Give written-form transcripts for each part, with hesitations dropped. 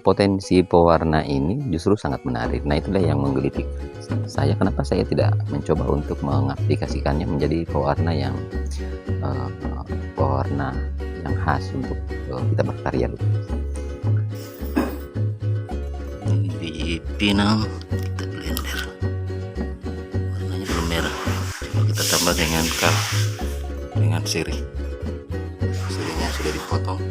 potensi pewarna ini justru sangat menarik. Nah, itulah yang menggelitik saya, kenapa saya tidak mencoba untuk mengaplikasikannya menjadi pewarna yang khas untuk kita berkarya lukis. Ini di pinang kita blender, warnanya belum merah. Coba kita tambah dengan sirih. Sirihnya sudah dipotong.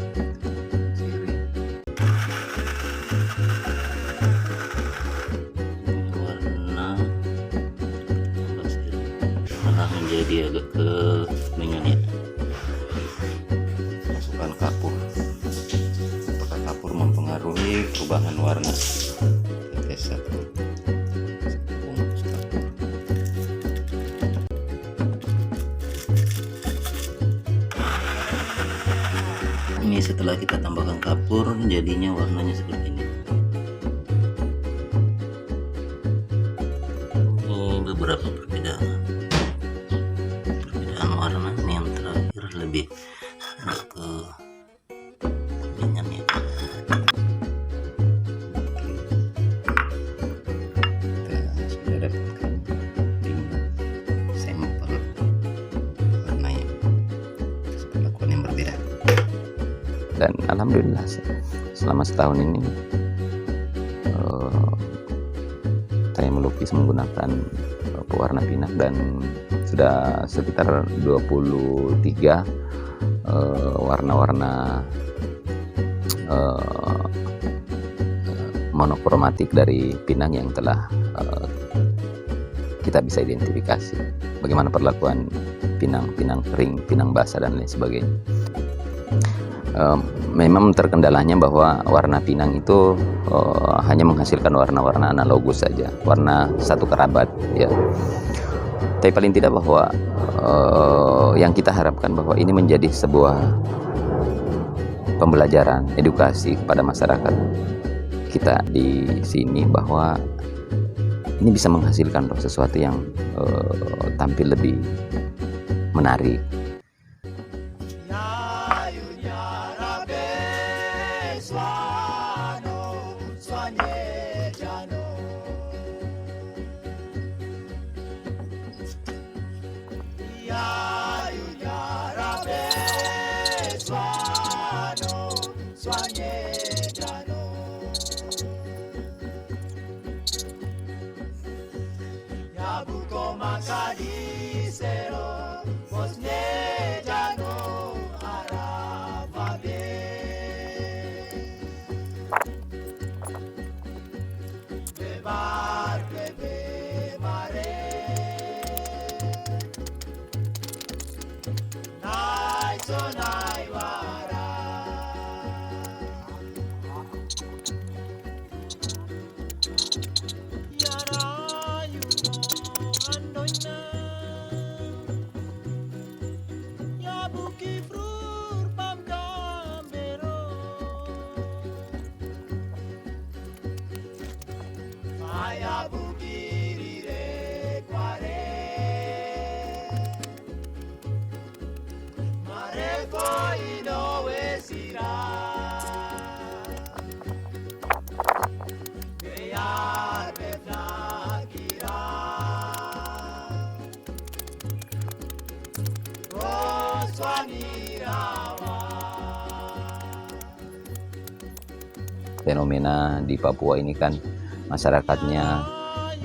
Menjadi agak kekuningan ya. Masukkan kapur. Apakah kapur mempengaruhi perubahan warna? Kita tes satu. Ini setelah kita tambahkan kapur, jadinya warnanya seperti ini. Ini beberapa perbedaan warna. Ini yang terakhir lebih ke kuningan ya. Kita sudah dapatkan 5 sampel warnanya, perlakuan yang berbeda. Dan alhamdulillah selama setahun ini saya melukis menggunakan pewarna pinang dan sudah sekitar 23 warna-warna monokromatik dari pinang yang telah kita bisa identifikasi bagaimana perlakuan pinang kering, pinang basah dan lain sebagainya. Memang terkendalanya bahwa warna pinang itu hanya menghasilkan warna-warna analogus saja, warna satu kerabat ya. Tapi paling tidak bahwa yang kita harapkan bahwa ini menjadi sebuah pembelajaran, edukasi kepada masyarakat kita di sini bahwa ini bisa menghasilkan sesuatu yang tampil lebih menarik. Fenomena di Papua ini kan masyarakatnya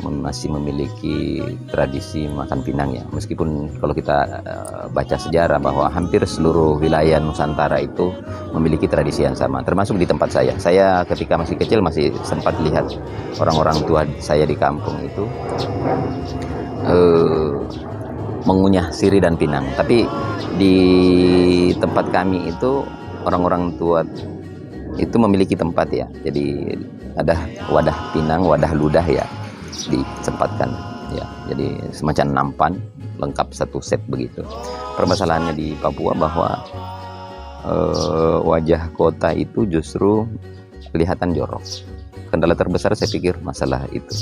masih memiliki tradisi makan pinang ya, meskipun kalau kita baca sejarah bahwa hampir seluruh wilayah Nusantara itu memiliki tradisi yang sama, termasuk di tempat saya ketika masih kecil masih sempat lihat orang-orang tua saya di kampung itu mengunyah sirih dan pinang. Tapi di tempat kami itu orang-orang tua itu memiliki tempat ya, jadi ada wadah pinang, wadah ludah ya, disempatkan ya, jadi semacam nampan lengkap satu set begitu. Permasalahannya di Papua bahwa wajah kota itu justru kelihatan jorok. Kendala terbesar saya pikir masalah itu.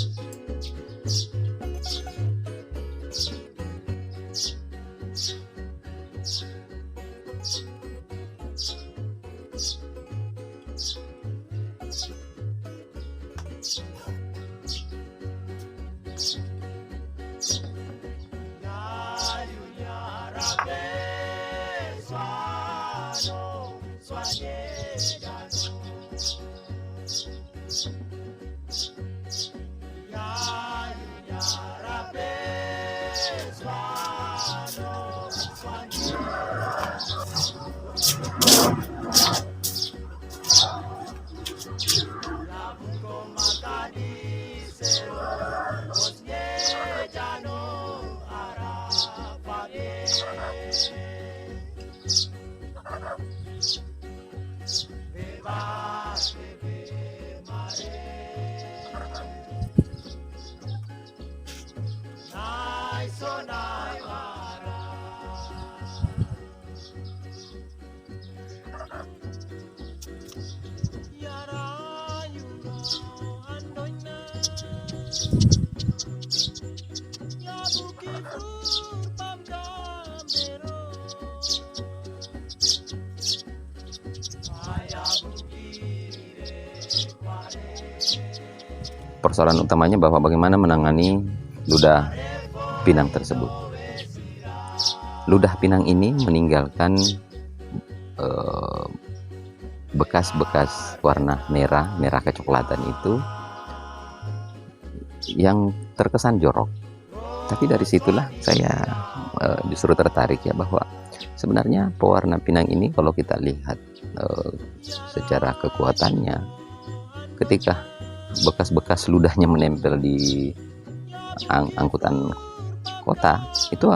Persoalan utamanya bahwa bagaimana menangani ludah pinang tersebut. Ludah pinang ini meninggalkan bekas-bekas warna merah kecoklatan itu yang terkesan jorok. Tapi dari situlah saya justru tertarik ya, bahwa sebenarnya pewarna pinang ini kalau kita lihat secara kekuatannya, ketika bekas-bekas ludahnya menempel di angkutan kota, itu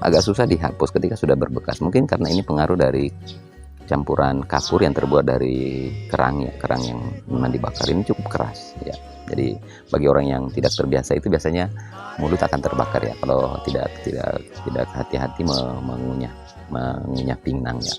agak susah dihapus ketika sudah berbekas. Mungkin karena ini pengaruh dari campuran kapur yang terbuat dari kerang ya, kerang yang memang dibakar ini cukup keras ya. Jadi bagi orang yang tidak terbiasa itu biasanya mulut akan terbakar ya kalau tidak hati-hati mengunyah pinang ya.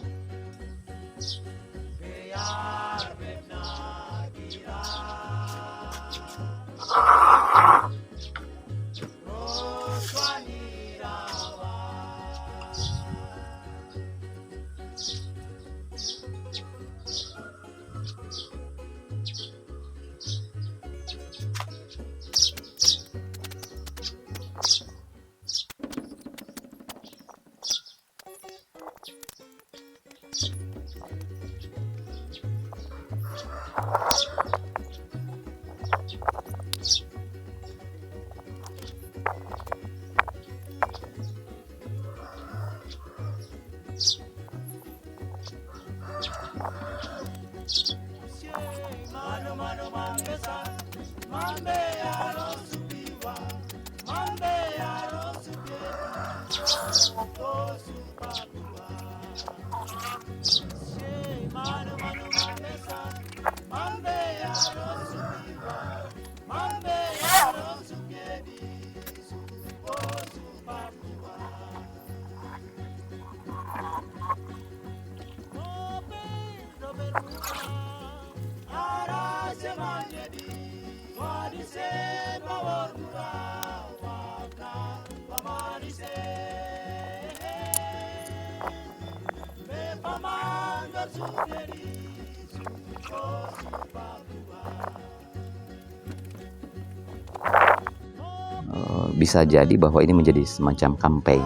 Bisa jadi bahwa ini menjadi semacam campaign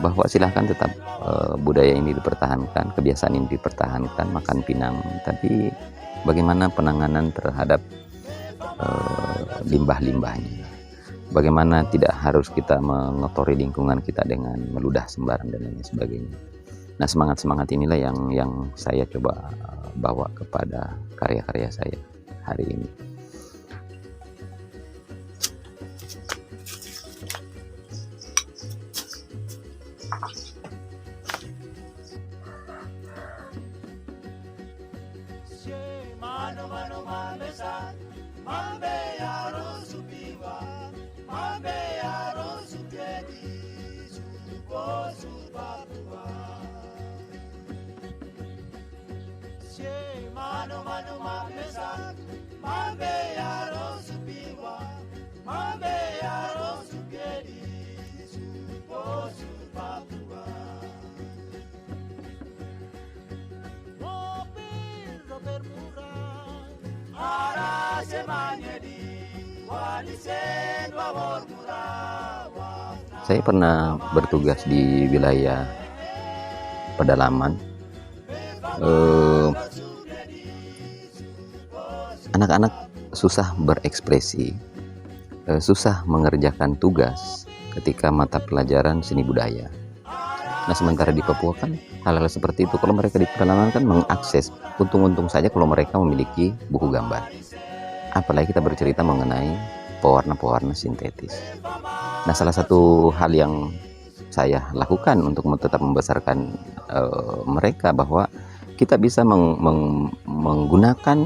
bahwa silahkan tetap budaya ini dipertahankan, kebiasaan ini dipertahankan, makan pinang, tapi bagaimana penanganan terhadap limbah-limbahnya, bagaimana tidak harus kita mengotori lingkungan kita dengan meludah sembarangan dan lain sebagainya. Nah, semangat inilah yang saya coba bawa kepada karya-karya saya hari ini. Saya pernah bertugas di wilayah pedalaman. Anak-anak susah berekspresi, susah mengerjakan tugas ketika mata pelajaran seni budaya. Nah, sementara di Papua kan hal-hal seperti itu kalau mereka di pedalaman kan mengakses. Untung-untung saja kalau mereka memiliki buku gambar. Apalagi kita bercerita mengenai pewarna-pewarna sintetis. Nah, salah satu hal yang saya lakukan untuk tetap membesarkan mereka bahwa kita bisa menggunakan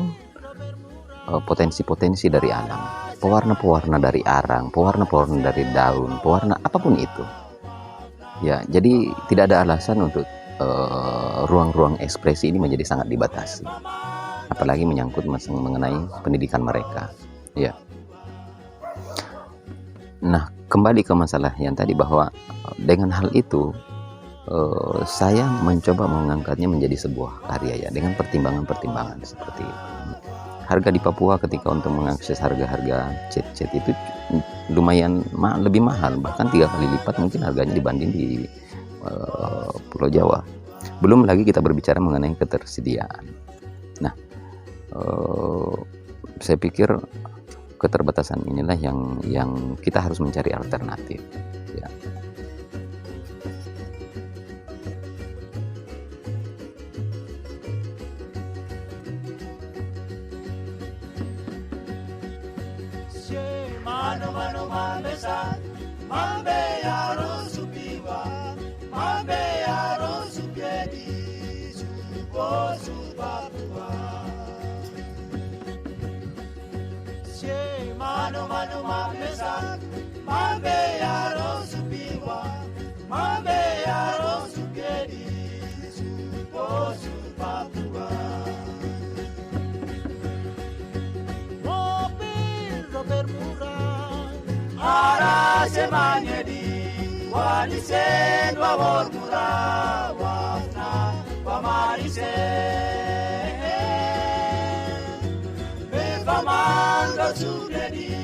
potensi-potensi dari alam, pewarna-pewarna dari arang, pewarna-pewarna dari daun, pewarna apapun itu. Ya, jadi tidak ada alasan untuk ruang-ruang ekspresi ini menjadi sangat dibatasi. Apalagi menyangkut mengenai pendidikan mereka. Ya. Nah, kembali ke masalah yang tadi bahwa dengan hal itu saya mencoba mengangkatnya menjadi sebuah karya ya dengan pertimbangan-pertimbangan seperti itu. Harga di Papua ketika untuk mengakses harga-harga cat itu lumayan lebih mahal, bahkan 3 kali lipat mungkin harganya dibanding di Pulau Jawa. Belum lagi kita berbicara mengenai ketersediaan. Nah, saya pikir keterbatasan inilah yang kita harus mencari alternatif. Ya. Walisen wawor murah warna pamarisen befaman sudah di